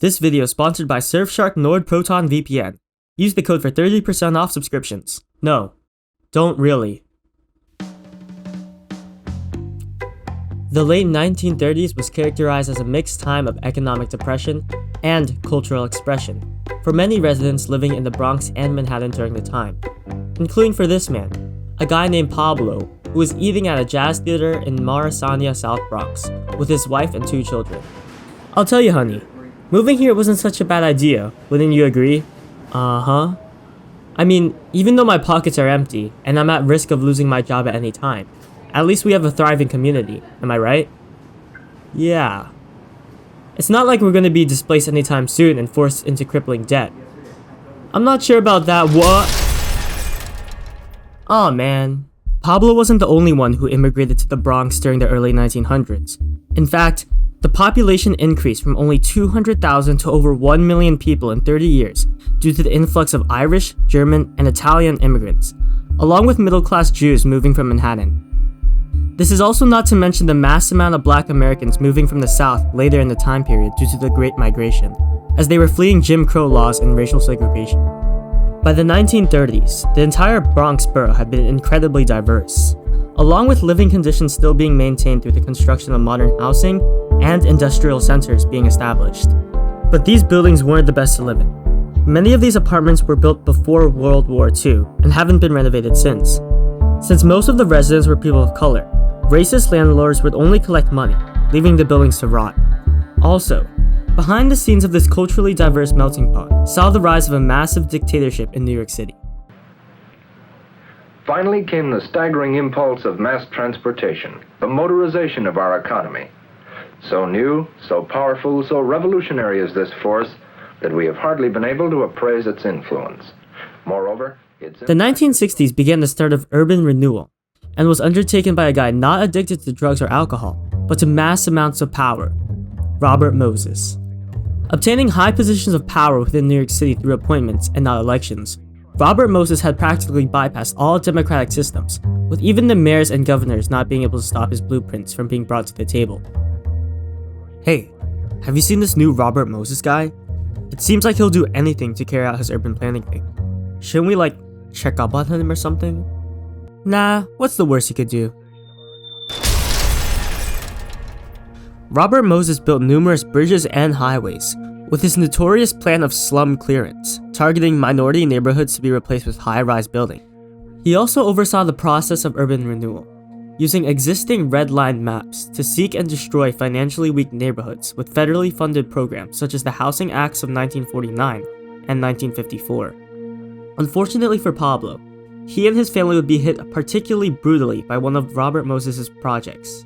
This video is sponsored by Surfshark NordProton VPN. Use the code for 30% off subscriptions. No, don't really. The late 1930s was characterized as a mixed time of economic depression and cultural expression for many residents living in the Bronx and Manhattan during the time, including for this man, a guy named Pablo, who was eating at a jazz theater in Morrisania, South Bronx, with his wife and 2 children. I'll tell you, honey, moving here wasn't such a bad idea, wouldn't you agree? Uh-huh. I mean, even though my pockets are empty, and I'm at risk of losing my job at any time, at least we have a thriving community, am I right? Yeah. It's not like we're gonna be displaced anytime soon and forced into crippling debt. I'm not sure about that, what? Aw man. Pablo wasn't the only one who immigrated to the Bronx during the early 1900s. In fact, the population increased from only 200,000 to over 1 million people in 30 years due to the influx of Irish, German, and Italian immigrants, along with middle-class Jews moving from Manhattan. This is also not to mention the mass amount of Black Americans moving from the South later in the time period due to the Great Migration, as they were fleeing Jim Crow laws and racial segregation. By the 1930s, the entire Bronx borough had been incredibly diverse, along with living conditions still being maintained through the construction of modern housing and industrial centers being established. But these buildings weren't the best to live in. Many of these apartments were built before World War II and haven't been renovated since. Since most of the residents were people of color, racist landlords would only collect money, leaving the buildings to rot. Also, behind the scenes of this culturally diverse melting pot saw the rise of a massive dictatorship in New York City. Finally came the staggering impulse of mass transportation, the motorization of our economy. So new, so powerful, so revolutionary is this force that we have hardly been able to appraise its influence. Moreover, the 1960s began the start of urban renewal and was undertaken by a guy not addicted to drugs or alcohol, but to mass amounts of power, Robert Moses. Obtaining high positions of power within New York City through appointments and not elections, Robert Moses had practically bypassed all democratic systems, with even the mayors and governors not being able to stop his blueprints from being brought to the table. Hey, have you seen this new Robert Moses guy? It seems like he'll do anything to carry out his urban planning thing. Shouldn't we check up on him or something? Nah, what's the worst he could do? Robert Moses built numerous bridges and highways, with his notorious plan of slum clearance, targeting minority neighborhoods to be replaced with high-rise building. He also oversaw the process of urban renewal, using existing red-line maps to seek and destroy financially weak neighborhoods with federally funded programs such as the Housing Acts of 1949 and 1954. Unfortunately for Pablo, he and his family would be hit particularly brutally by one of Robert Moses' projects.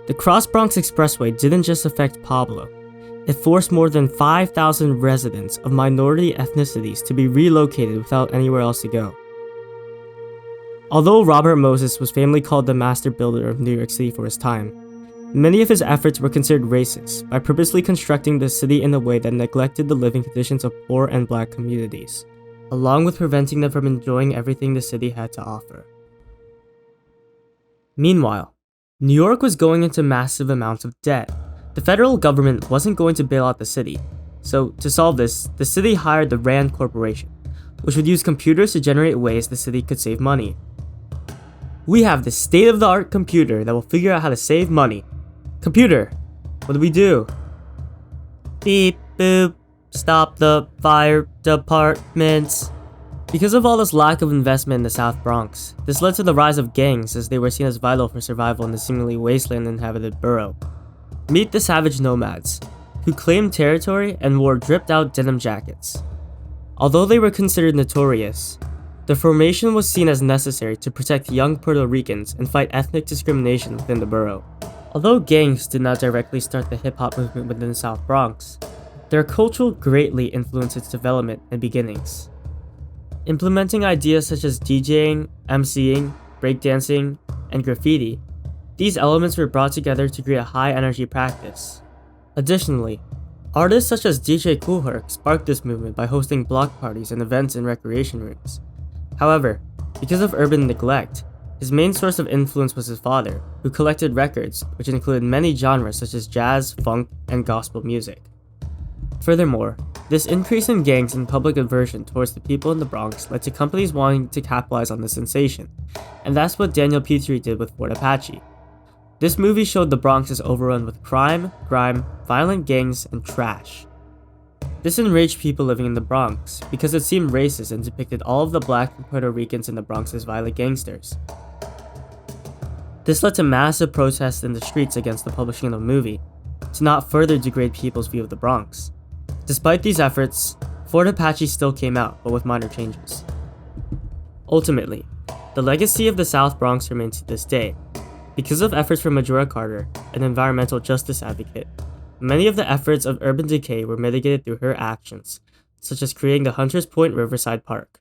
The Cross Bronx Expressway didn't just affect Pablo, it forced more than 5,000 residents of minority ethnicities to be relocated without anywhere else to go. Although Robert Moses was famously called the master builder of New York City for his time, many of his efforts were considered racist by purposely constructing the city in a way that neglected the living conditions of poor and Black communities, along with preventing them from enjoying everything the city had to offer. Meanwhile, New York was going into massive amounts of debt. The federal government wasn't going to bail out the city, so to solve this, the city hired the RAND Corporation, which would use computers to generate ways the city could save money. We have this state-of-the-art computer that will figure out how to save money. Computer, what do we do? Beep, boop, stop the fire departments. Because of all this lack of investment in the South Bronx, this led to the rise of gangs as they were seen as vital for survival in the seemingly wasteland inhabited borough. Meet the savage nomads, who claimed territory and wore dripped-out denim jackets. Although they were considered notorious, the formation was seen as necessary to protect young Puerto Ricans and fight ethnic discrimination within the borough. Although gangs did not directly start the hip-hop movement within the South Bronx, Their culture greatly influenced its development and beginnings. Implementing ideas such as DJing, MCing, breakdancing, and graffiti, these elements were brought together to create a high-energy practice. Additionally, artists such as DJ Kool Herc sparked this movement by hosting block parties and events in recreation rooms. However, because of urban neglect, his main source of influence was his father, who collected records which included many genres such as jazz, funk, and gospel music. Furthermore, this increase in gangs and public aversion towards the people in the Bronx led to companies wanting to capitalize on the sensation, and that's what Daniel Petrie did with Fort Apache. This movie showed the Bronx is overrun with crime, grime, violent gangs, and trash. This enraged people living in the Bronx because it seemed racist and depicted all of the black and Puerto Ricans in the Bronx as violent gangsters. This led to massive protests in the streets against the publishing of the movie, to not further degrade people's view of the Bronx. Despite these efforts, Fort Apache still came out, but with minor changes. Ultimately, the legacy of the South Bronx remains to this day. Because of efforts from Majora Carter, an environmental justice advocate, many of the efforts of urban decay were mitigated through her actions, such as creating the Hunters Point Riverside Park.